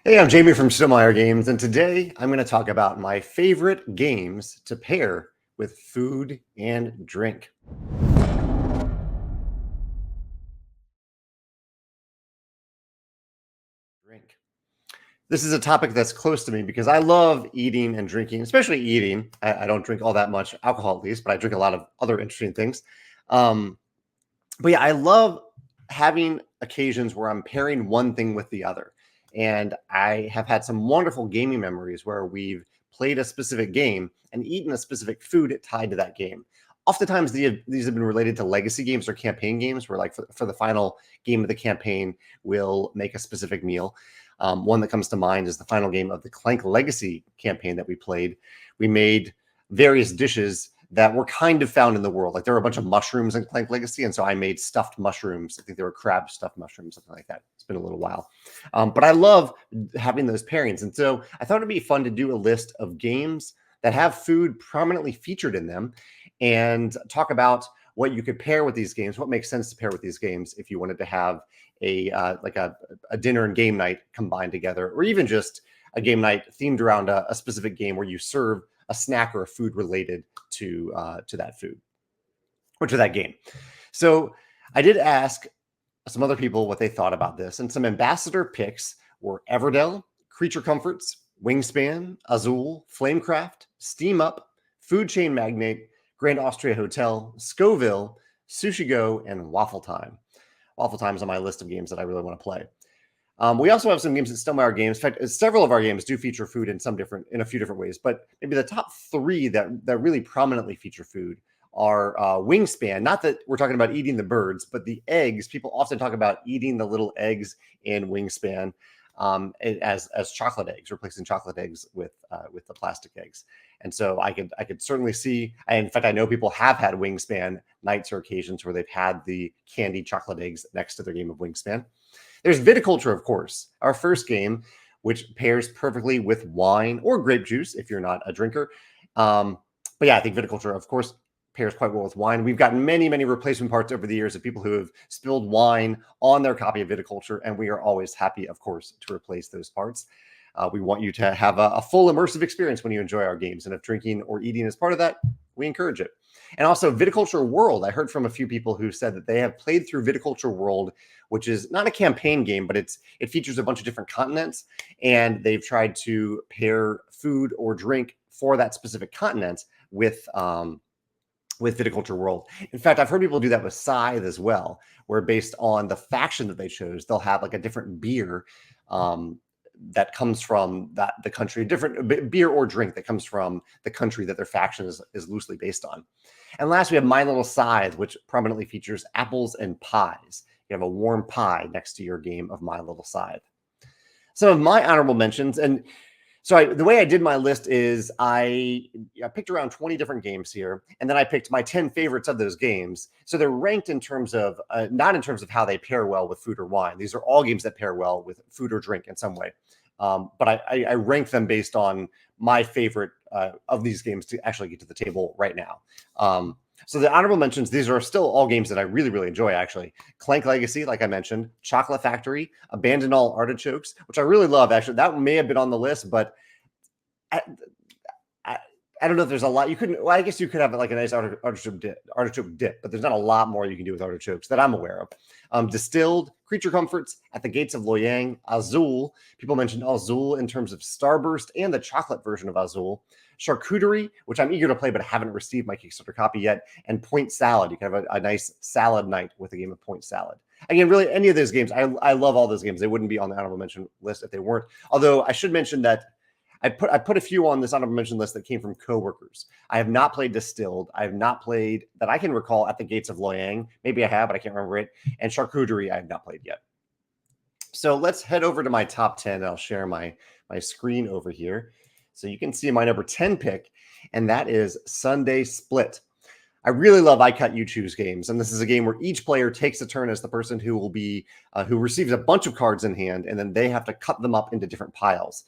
Hey, I'm Jamie from Stonemaier Games, and today I'm going to talk about my favorite games to pair with food and drink. This is a topic that's close to me because I love eating and drinking, especially eating. I don't drink all that much alcohol, at least, but I drink a lot of other interesting things. Um, but yeah, I love having occasions where I'm pairing one thing with the other. And I have had some wonderful gaming memories where we've played a specific game and eaten a specific food tied to that game. Oftentimes, these have been related to legacy games or campaign games, where, like, for the final game of the campaign, we'll make a specific meal. One that comes to mind is the final game of the Clank Legacy campaign that we played. We made various dishes that were kind of found in the world. Like, there were a bunch of mushrooms in Clank Legacy, and so I made stuffed mushrooms. I think they were crab stuffed mushrooms, something like that. It's been a little while. But I love having those pairings. And so I thought it'd be fun to do a list of games that have food prominently featured in them and talk about what you could pair with these games, what makes sense to pair with these games if you wanted to have a dinner and game night combined together, or even just a game night themed around a specific game where you serve a snack or a food related to that food or to that game. So I did ask some other people what they thought about this, and some ambassador picks were Everdell, Creature Comforts, Wingspan, Azul, Flamecraft, Steam Up, Food Chain Magnate, Grand Austria Hotel, Scoville, Sushi Go, and Waffle Time. Waffle Time is on my list of games that I really want to play. We also have some games at Stonemaier Games. In fact, several of our games do feature food in a few different ways, but maybe the top three that really prominently feature food are Wingspan. Not that we're talking about eating the birds, but the eggs. People often talk about eating the little eggs in Wingspan as chocolate eggs, replacing chocolate eggs with the plastic eggs. And so I could certainly see. In fact, I know people have had Wingspan nights or occasions where they've had the candied chocolate eggs next to their game of Wingspan. There's Viticulture, of course, our first game, which pairs perfectly with wine or grape juice if you're not a drinker. But yeah, I think Viticulture, of course, pairs quite well with wine. We've gotten many, many replacement parts over the years of people who have spilled wine on their copy of Viticulture, and we are always happy, of course, to replace those parts. We want you to have a full immersive experience when you enjoy our games, and if drinking or eating is part of that, we encourage it. And also Viticulture World. I heard from a few people who said that they have played through Viticulture World, which is not a campaign game, but it features a bunch of different continents, and they've tried to pair food or drink for that specific continent with Viticulture World. In fact, I've heard people do that with Scythe as well, where based on the faction that they chose, they'll have like a different beer that comes from the country, different beer or drink that comes from the country that their faction is loosely based on. And last, we have My Little Scythe, which prominently features apples and pies. You have a warm pie next to your game of My Little Scythe. Some of my honorable mentions, and so the way I did my list is I picked around 20 different games here, and then I picked my 10 favorites of those games. So they're ranked in terms of, not in terms of how they pair well with food or wine. These are all games that pair well with food or drink in some way. But I rank them based on my favorite of these games to actually get to the table right now. So the honorable mentions, these are still all games that I really, really enjoy, actually. Clank Legacy, like I mentioned, Chocolate Factory, Abandon All Artichokes, which I really love, actually. That may have been on the list, but I don't know if there's a lot. You couldn't, well, I guess you could have like a nice artichoke dip, but there's not a lot more you can do with artichokes that I'm aware of. Distilled, Creature Comforts, At the Gates of Loyang, Azul. People mentioned Azul in terms of Starburst and the chocolate version of Azul. Charcuterie, which I'm eager to play, but I haven't received my Kickstarter copy yet. And Point Salad. You can have a nice salad night with a game of Point Salad. Again, really, any of those games, I love all those games. They wouldn't be on the honorable mention list if they weren't. Although I should mention that I put a few on this honorable mention list that came from coworkers. I have not played Distilled. I have not played, that I can recall, At the Gates of Loyang. Maybe I have, but I can't remember it. And Charcuterie, I have not played yet. So let's head over to my top 10. I'll share my screen over here. So you can see my number 10 pick, and that is Sundae Split. I really love I Cut You Choose games, and this is a game where each player takes a turn as the person who will be who receives a bunch of cards in hand, and then they have to cut them up into different piles.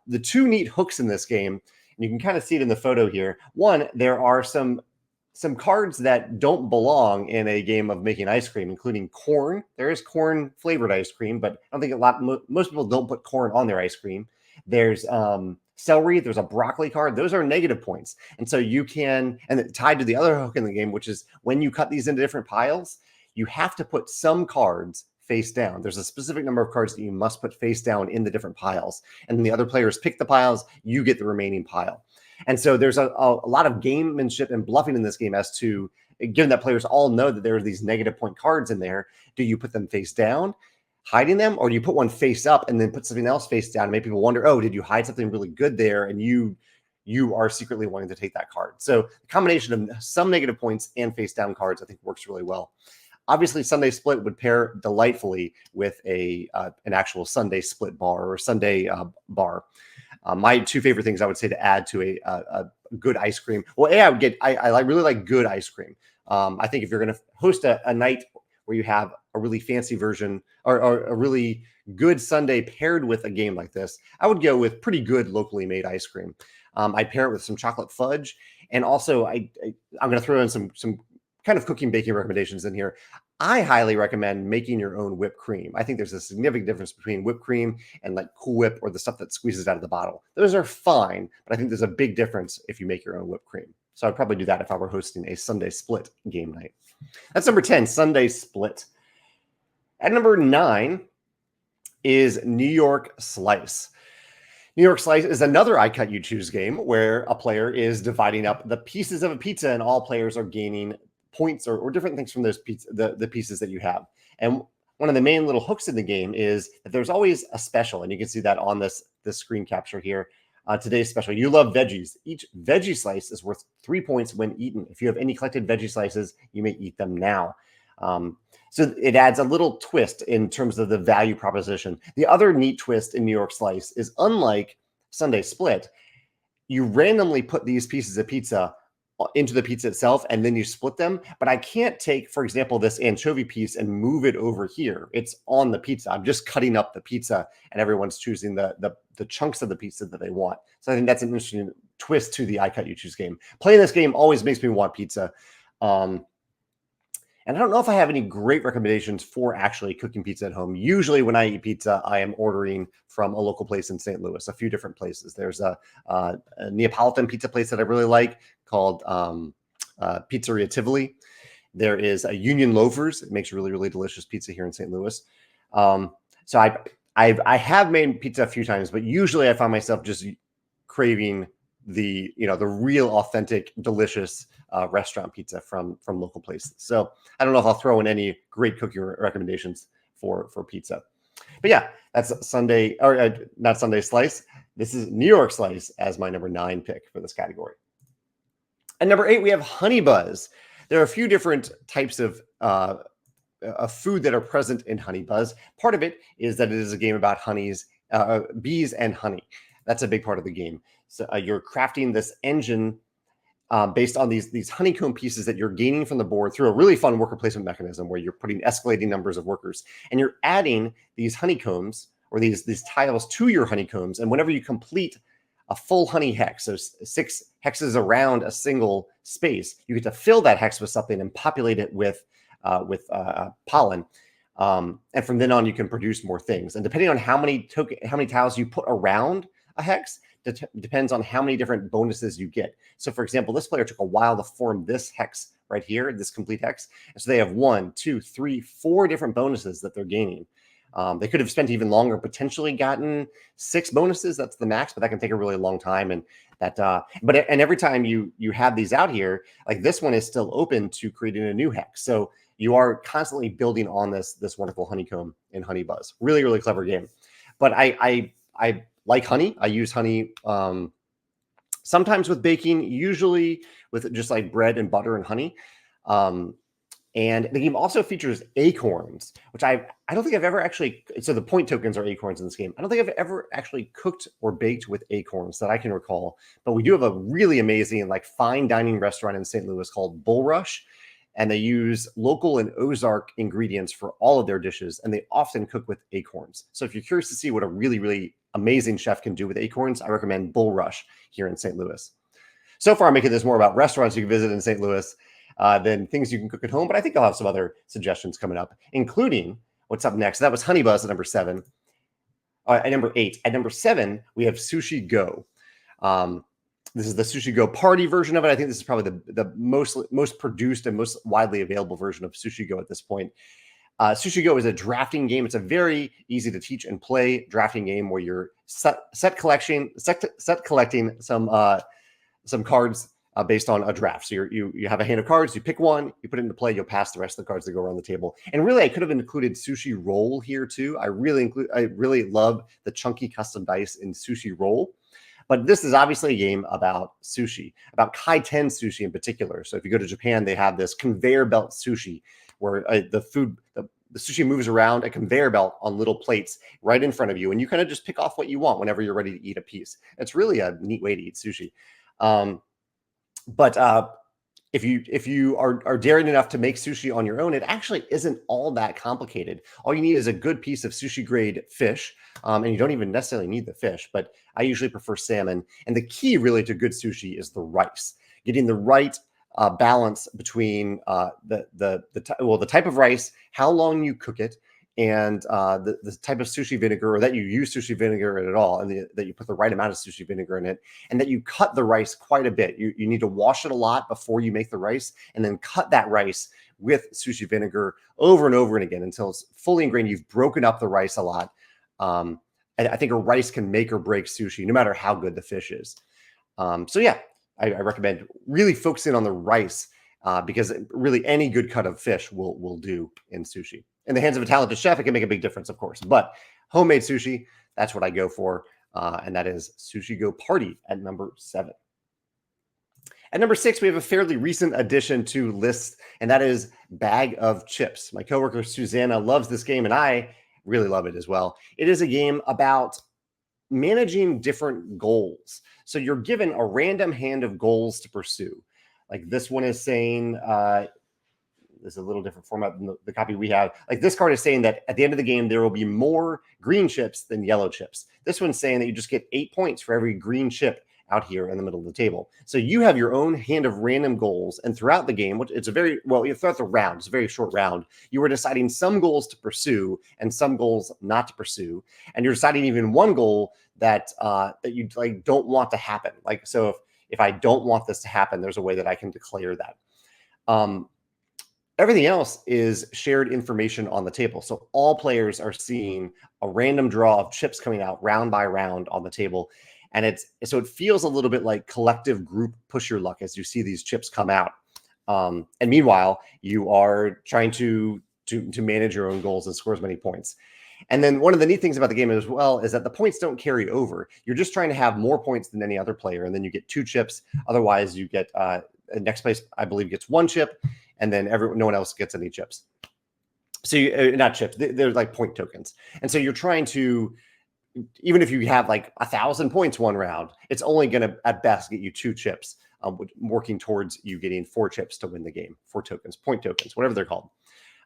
The two neat hooks in this game, and you can kind of see it in the photo here. One, there are some some cards that don't belong in a game of making ice cream, including corn. There is corn flavored ice cream, but I don't think most people don't put corn on their ice cream. There's celery. There's a broccoli card. Those are negative points. And so you can, and tied to the other hook in the game, which is when you cut these into different piles, you have to put some cards face down. There's a specific number of cards that you must put face down in the different piles. And then the other players pick the piles, you get the remaining pile. And so there's a lot of gamemanship and bluffing in this game as to, given that players all know that there are these negative point cards in there, do you put them face down, hiding them, or do you put one face up and then put something else face down and make people wonder, oh, did you hide something really good there and you are secretly wanting to take that card? So the combination of some negative points and face down cards, I think, works really well. Obviously, Sundae Split would pair delightfully with an actual Sundae Split bar or Sundae bar. My two favorite things I would say to add to a good ice cream. Well, I really like good ice cream. I think if you're going to host a night where you have a really fancy version or a really good sundae paired with a game like this, I would go with pretty good locally made ice cream. I pair it with some chocolate fudge, and also I'm going to throw in some kind of cooking baking recommendations in here. I highly recommend making your own whipped cream. I think there's a significant difference between whipped cream and like Cool Whip or the stuff that squeezes out of the bottle. Those are fine, but I think there's a big difference if you make your own whipped cream. So I'd probably do that if I were hosting a Sundae Split game night. That's number 10, Sundae Split. At number 9 is New York Slice. New York Slice is another I Cut You Choose game where a player is dividing up the pieces of a pizza and all players are gaining points or different things from those the pieces that you have. And one of the main little hooks in the game is that there's always a special, and you can see that on this screen capture here. Today's special, you love veggies. Each veggie slice is worth 3 points when eaten. If you have any collected veggie slices, you may eat them now. So it adds a little twist in terms of the value proposition. The other neat twist in New York Slice is, unlike Sundae Split, you randomly put these pieces of pizza into the pizza itself and then you split them. But I can't take, for example, this anchovy piece and move it over here. It's on the pizza. I'm just cutting up the pizza and everyone's choosing the chunks of the pizza that they want. So I think that's an interesting twist to the I Cut You Choose game. Playing this game always makes me want pizza. And I don't know if I have any great recommendations for actually cooking pizza at home. Usually when I eat pizza, I am ordering from a local place in St. Louis, a few different places. There's a Neapolitan pizza place that I really like called Pizzeria Tivoli. There is a Union Loafers. It makes really, really delicious pizza here in St. Louis. So I have made pizza a few times, but usually I find myself just craving the real authentic, delicious restaurant pizza from local places. So I don't know if I'll throw in any great cooking recommendations for pizza. But yeah, that's Sunday, or not Sundae Slice. This is New York Slice as my number 9 pick for this category. At number 8, we have Honey Buzz. There are a few different types of food that are present in Honey Buzz. Part of it is that it is a game about bees and honey. That's a big part of the game. So you're crafting this engine based on these honeycomb pieces that you're gaining from the board through a really fun worker placement mechanism where you're putting escalating numbers of workers. And you're adding these honeycombs or these tiles to your honeycombs. And whenever you complete a full honey hex, so 6 hexes around a single space, you get to fill that hex with something and populate it with pollen. And from then on, you can produce more things. And depending on how many tiles you put around a hex, depends on how many different bonuses you get. So for example, this player took a while to form this hex right here, this complete hex. And so they have 1, 2, 3, 4 different bonuses that they're gaining. They could have spent even longer, potentially gotten 6 bonuses. That's the max, but that can take a really long time. And and every time you have these out here, like this one is still open to creating a new hex. So you are constantly building on this wonderful honeycomb in Honey Buzz. Really, really clever game. But I like honey. I use honey sometimes with baking, usually with just like bread and butter and honey. And the game also features acorns, which I don't think I've ever actually. So the point tokens are acorns in this game. I don't think I've ever actually cooked or baked with acorns that I can recall. But we do have a really amazing like fine dining restaurant in St. Louis called Bull Rush. And they use local and Ozark ingredients for all of their dishes. And they often cook with acorns. So if you're curious to see what a really, really amazing chef can do with acorns, I recommend Bull Rush here in St. Louis. So far, I'm making this more about restaurants you can visit in St. Louis than things you can cook at home. But I think I'll have some other suggestions coming up, including what's up next. That was Honey Buzz at number 7. At number 8. At number 7, we have Sushi Go. This is the Sushi Go party version of it. I think this is probably the most produced and most widely available version of Sushi Go at this point. Sushi Go is a drafting game. It's a very easy to teach and play drafting game where you're set collecting some cards based on a draft. So you have a hand of cards, you pick one, you put it into play, you'll pass the rest of the cards that go around the table. And really, I could have included Sushi Roll here too. I really love the chunky custom dice in Sushi Roll. But this is obviously a game about sushi, about kaiten sushi in particular. So if you go to Japan, they have this conveyor belt sushi where the sushi moves around a conveyor belt on little plates right in front of you. And you kind of just pick off what you want whenever you're ready to eat a piece. It's really a neat way to eat sushi. But if you are daring enough to make sushi on your own, it actually isn't all that complicated. All you need is a good piece of sushi grade fish, and you don't even necessarily need the fish, but I usually prefer salmon. And the key really to good sushi is the rice, getting the right balance between the type of rice, how long you cook it, and the type of sushi vinegar, or that you use sushi vinegar at all, and that you put the right amount of sushi vinegar in it, and that you cut the rice quite a bit. You need to wash it a lot before you make the rice, and then cut that rice with sushi vinegar over and over and again until it's fully ingrained. You've broken up the rice a lot. I think a rice can make or break sushi, no matter how good the fish is. So yeah, I recommend really focusing on the rice because really any good cut of fish will do in sushi. In the hands of a talented chef, it can make a big difference, of course. But homemade sushi, that's what I go for. And that is Sushi Go Party at number 7. At number 6, we have a fairly recent addition to lists, and that is Bag of Chips. My coworker Susanna loves this game, and I really love it as well. It is a game about managing different goals. So you're given a random hand of goals to pursue. Like this one is saying, this is a little different format than the copy we have. Like this card is saying that at the end of the game, there will be more green chips than yellow chips. This one's saying that you just get 8 points for every green chip out here in the middle of the table. So you have your own hand of random goals. And throughout the game, it's throughout the round, it's a very short round, you are deciding some goals to pursue and some goals not to pursue. And you're deciding even one goal that you like don't want to happen. Like, so if I don't want this to happen, there's a way that I can declare that. Everything else is shared information on the table. So all players are seeing a random draw of chips coming out round by round on the table. And it feels a little bit like collective group push your luck as you see these chips come out. And meanwhile, you are trying to manage your own goals and score as many points. And then one of the neat things about the game as well is that the points don't carry over. You're just trying to have more points than any other player. And then you get 2 chips. Otherwise, you get next place, I believe, gets 1 chip. And then no one else gets any chips. So not chips, they're like point tokens. And so you're trying to, even if you have like 1,000 points one round, it's only going to at best get you 2 chips, working towards you getting 4 chips to win the game. 4 tokens, point tokens, whatever they're called.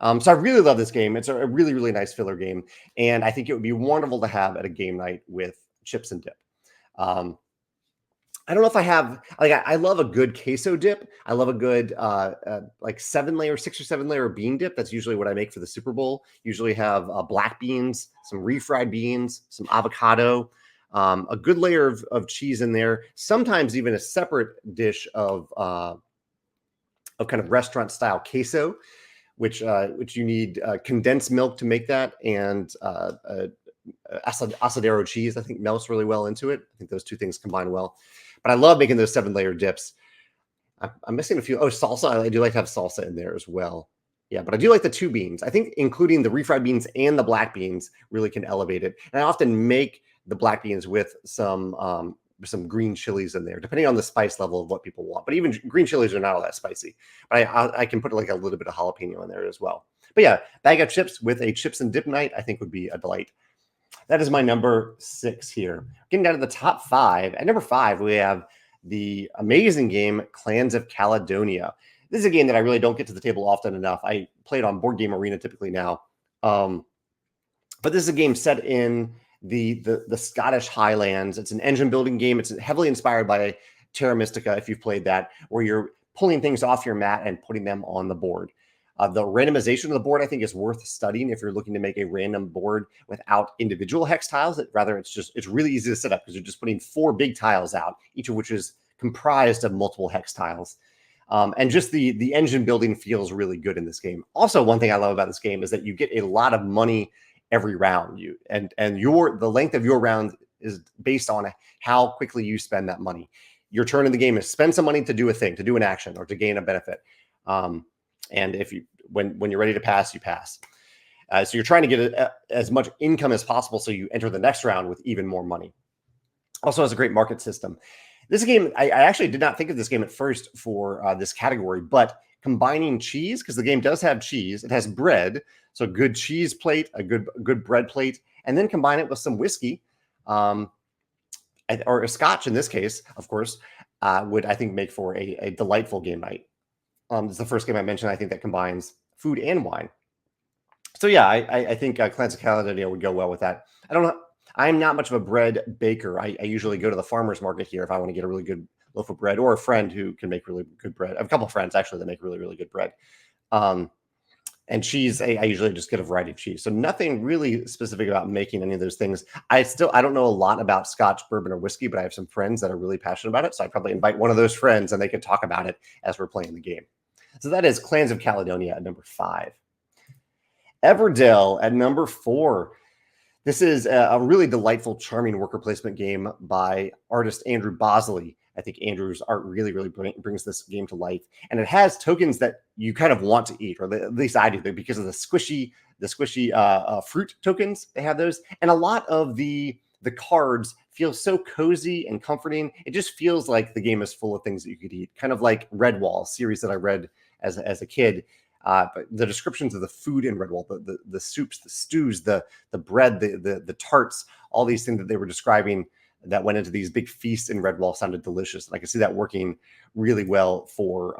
So I really love this game. It's a really, really nice filler game. And I think it would be wonderful to have at a game night with chips and dip. I don't know if I have, like, I love a good queso dip. I love a good, like 6 or 7 layer bean dip. That's usually what I make for the Super Bowl. Usually have black beans, some refried beans, some avocado, a good layer of cheese in there. Sometimes even a separate dish of kind of restaurant style queso, which you need condensed milk to make that, and asadero cheese, I think, melts really well into it. I think those 2 things combine well. But I love making those 7-layer dips. I'm missing a few. Oh, salsa. I do like to have salsa in there as well. Yeah, but I do like the 2 beans. I think including the refried beans and the black beans really can elevate it. And I often make the black beans with some green chilies in there, depending on the spice level of what people want. But even green chilies are not all that spicy. But I can put like a little bit of jalapeno in there as well. But yeah, bag of chips with a chips and dip night, I think would be a delight. That is my number 6 here. Getting down to the top 5. At number 5, we have the amazing game Clans of Caledonia. This is a game that I really don't get to the table often enough. I play it on Board Game Arena typically now. But this is a game set in the Scottish Highlands. It's an engine building game. It's heavily inspired by Terra Mystica, if you've played that, where you're pulling things off your mat and putting them on the board. The randomization of the board, I think, is worth studying if you're looking to make a random board without individual hex tiles. Rather, it's really easy to set up because you're just putting 4 big tiles out, each of which is comprised of multiple hex tiles. And just the engine building feels really good in this game. Also, one thing I love about this game is that you get a lot of money every round. The length of your round is based on how quickly you spend that money. Your turn in the game is spend some money to do a thing, to do an action, or to gain a benefit. And if when you're ready to pass, you pass. So you're trying to get as much income as possible so you enter the next round with even more money. Also has a great market system. This game, I actually did not think of this game at first for this category, but combining cheese, because the game does have cheese, it has bread, so a good cheese plate, a good bread plate, and then combine it with some whiskey, or a scotch in this case, of course, would, I think, make for a delightful game night. It's the first game I mentioned, I think, that combines food and wine. So yeah, I think Clans of Caledonia would go well with that. I don't know. I'm not much of a bread baker. I usually go to the farmer's market here if I want to get a really good loaf of bread, or a friend who can make really good bread. I have a couple of friends, actually, that make really, really good bread. And cheese, I usually just get a variety of cheese. So nothing really specific about making any of those things. I don't know a lot about Scotch, bourbon, or whiskey, but I have some friends that are really passionate about it. So I'd probably invite one of those friends and they could talk about it as we're playing the game. So that is Clans of Caledonia at number 5. Everdell at number 4. This is a really delightful, charming worker placement game by artist Andrew Bosley. I think Andrew's art really, really brings this game to life. And it has tokens that you kind of want to eat, or at least I do, because of the squishy fruit tokens. They have those. And a lot of the cards feel so cozy and comforting. It just feels like the game is full of things that you could eat, kind of like Redwall, series that I read as a kid. But the descriptions of the food in Redwall, the soups, the stews, the bread, the tarts, all these things that they were describing that went into these big feasts in Redwall sounded delicious. And I can see that working really well for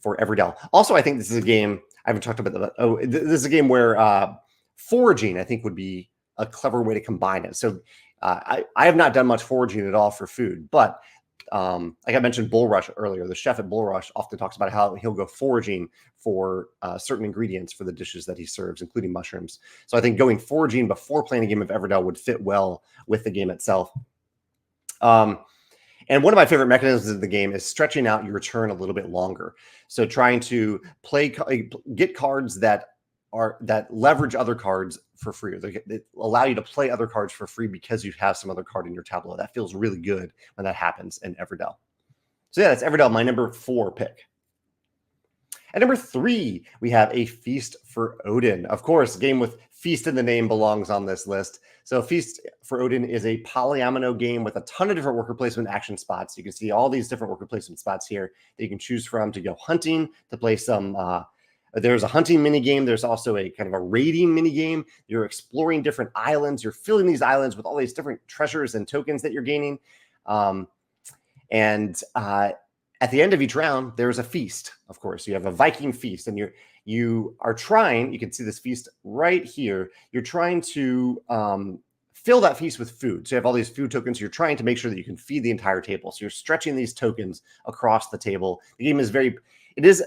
Everdell. Also, I think this is a game I haven't talked about. This is a game where foraging, I think, would be a clever way to combine it. So I have not done much foraging at all for food, but like I mentioned Bull Rush earlier, the chef at Bull Rush often talks about how he'll go foraging for certain ingredients for the dishes that he serves, including mushrooms. So I think going foraging before playing a game of Everdell would fit well with the game itself. And one of my favorite mechanisms in the game is stretching out your turn a little bit longer. So trying to get cards that leverage other cards for free. They allow you to play other cards for free because you have some other card in your tableau. That feels really good when that happens in Everdell. So yeah, that's Everdell, my number 4 pick. At number 3, we have A Feast for Odin. Of course, a game with feast in the name belongs on this list. So Feast for Odin is a polyomino game with a ton of different worker placement action spots. You can see all these different worker placement spots here that you can choose from to go hunting, to play some there's a hunting mini game. There's also a kind of a raiding mini game. You're exploring different islands. You're filling these islands with all these different treasures and tokens that you're gaining. At the end of each round, there's a feast. Of course, you have a Viking feast, and you are trying. You can see this feast right here. You're trying to fill that feast with food. So you have all these food tokens. You're trying to make sure that you can feed the entire table. So you're stretching these tokens across the table. The game is it is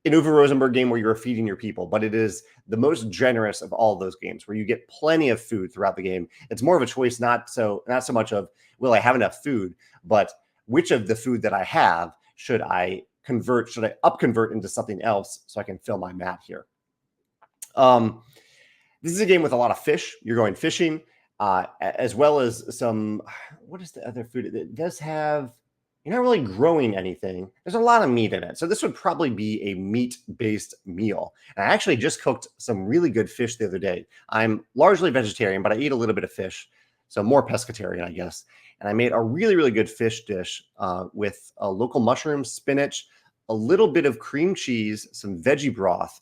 an Uwe Rosenberg game where you're feeding your people, but it is the most generous of all those games where you get plenty of food throughout the game. It's more of a choice, not so much of, will I have enough food, but which of the food that I have should I upconvert into something else so I can fill my mat here. This is a game with a lot of fish. You're going fishing, as well as some, what is the other food? It does have, you're not really growing anything. There's a lot of meat in it. So this would probably be a meat-based meal. And I actually just cooked some really good fish the other day. I'm largely vegetarian, but I eat a little bit of fish. So more pescatarian, I guess. And I made a really, really good fish dish with local mushrooms, spinach, a little bit of cream cheese, some veggie broth.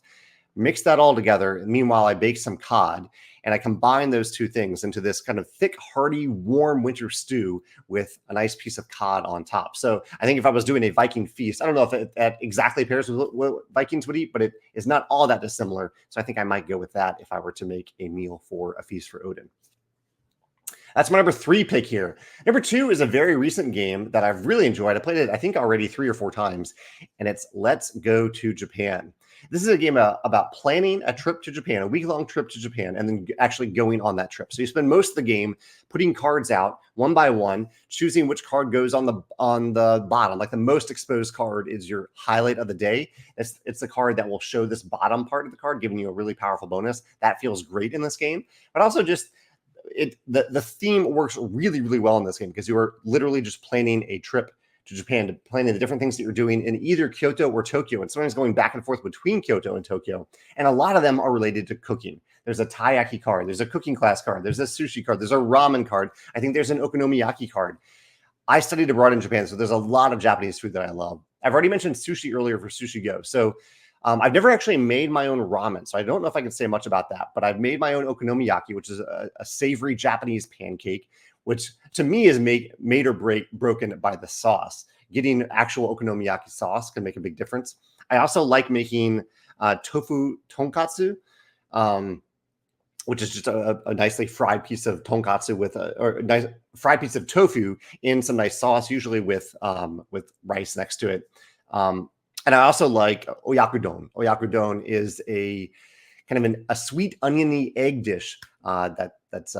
Mix that all together. Meanwhile, I baked some cod, and I combined those two things into this kind of thick, hearty, warm winter stew with a nice piece of cod on top. So I think if I was doing a Viking feast, I don't know if that exactly pairs with what Vikings would eat, but it is not all that dissimilar. So I think I might go with that if I were to make a meal for A Feast for Odin. That's my number 3 pick here. Number 2 is a very recent game that I've really enjoyed. I played it, I think, already 3 or 4 times, and it's Let's Go to Japan. This is a game about planning a trip to Japan, a week-long trip to Japan, and then actually going on that trip. So you spend most of the game putting cards out one by one, choosing which card goes on the bottom. Like the most exposed card is your highlight of the day. It's the card that will show this bottom part of the card, giving you a really powerful bonus. That feels great in this game, but also just the theme works really, really well in this game because you are literally just planning a trip to Japan, planning the different things that you're doing in either Kyoto or Tokyo, and sometimes going back and forth between Kyoto and Tokyo. And a lot of them are related to cooking. There's a taiyaki card, there's a cooking class card, there's a sushi card, there's a ramen card. I think there's an okonomiyaki card. I studied abroad in Japan, so there's a lot of Japanese food that I love. I've already mentioned sushi earlier for Sushi Go. So I've never actually made my own ramen, so I don't know if I can say much about that, but I've made my own okonomiyaki, which is a savory Japanese pancake, which to me is made or broken by the sauce. Getting actual okonomiyaki sauce can make a big difference. I also like making tofu tonkatsu, which is just a nicely fried piece of tonkatsu or a nice fried piece of tofu in some nice sauce, usually with rice next to it. And I also like oyakudon. Oyakudon is a kind of a sweet oniony egg dish that's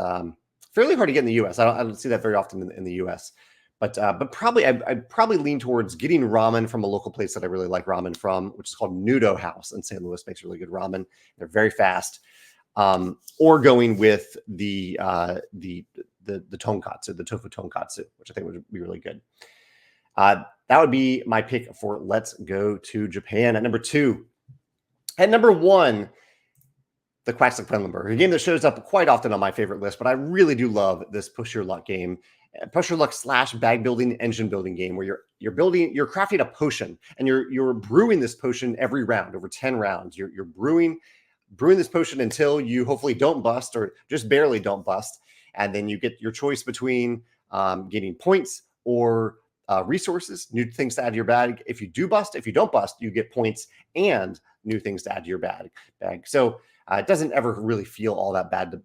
fairly hard to get in the U.S. I don't see that very often in the U.S. But probably I'd probably lean towards getting ramen from a local place that I really like ramen from, which is called Noodle House in St. Louis. Makes really good ramen. They're very fast. Or going with the tonkatsu, the tofu tonkatsu, which I think would be really good. That would be my pick for Let's Go to Japan at number 2. At number 1, the Quacks of Quedlinburg, a game that shows up quite often on my favorite list, but I really do love this push your luck game. Push your luck / bag building, engine building game where you're crafting a potion and you're brewing this potion every round over 10 rounds. You're brewing this potion until you hopefully don't bust or just barely don't bust. And then you get your choice between getting points or resources, new things to add to your bag. If you do bust, if you don't bust, you get points and new things to add to your bag. So it doesn't ever really feel all that bad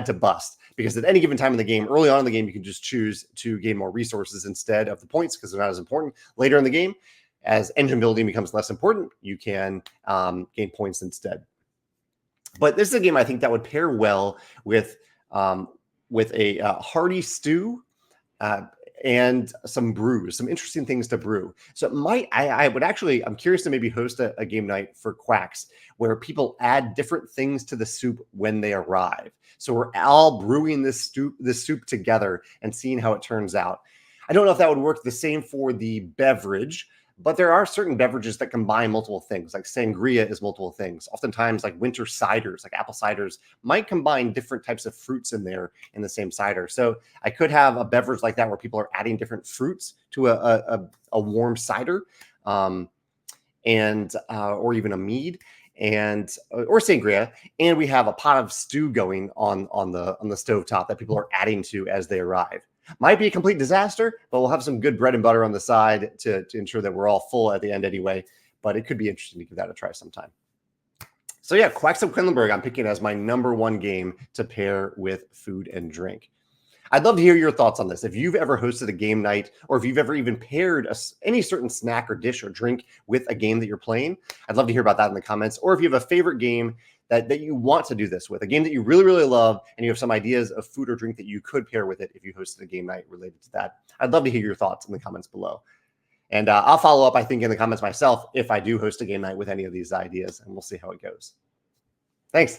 to bust, because at any given time in the game, early on in the game, you can just choose to gain more resources instead of the points because they're not as important. Later in the game, as engine building becomes less important, you can gain points instead. But this is a game I think that would pair well with a hearty stew and some brews, some interesting things to brew. So I'm curious to maybe host a game night for Quacks where people add different things to the soup when they arrive. So we're all brewing this soup together and seeing how it turns out. I don't know if that would work the same for the beverage, but there are certain beverages that combine multiple things, like sangria is multiple things. Oftentimes, like winter ciders, like apple ciders, might combine different types of fruits in there in the same cider. So I could have a beverage like that where people are adding different fruits to a warm cider, or even a mead, or sangria, and we have a pot of stew going on the stovetop that people are adding to as they arrive. Might be a complete disaster, but we'll have some good bread and butter on the side to ensure that we're all full at the end anyway. But it could be interesting to give that a try sometime. So yeah, Quacks of Quedlinburg, I'm picking as my number 1 game to pair with food and drink. I'd love to hear your thoughts on this. If you've ever hosted a game night, or if you've ever even paired any certain snack or dish or drink with a game that you're playing, I'd love to hear about that in the comments. Or if you have a favorite game that you want to do this with, a game that you really, really love, and you have some ideas of food or drink that you could pair with it if you hosted a game night related to that. I'd love to hear your thoughts in the comments below. And I'll follow up, I think, in the comments myself if I do host a game night with any of these ideas, and we'll see how it goes. Thanks.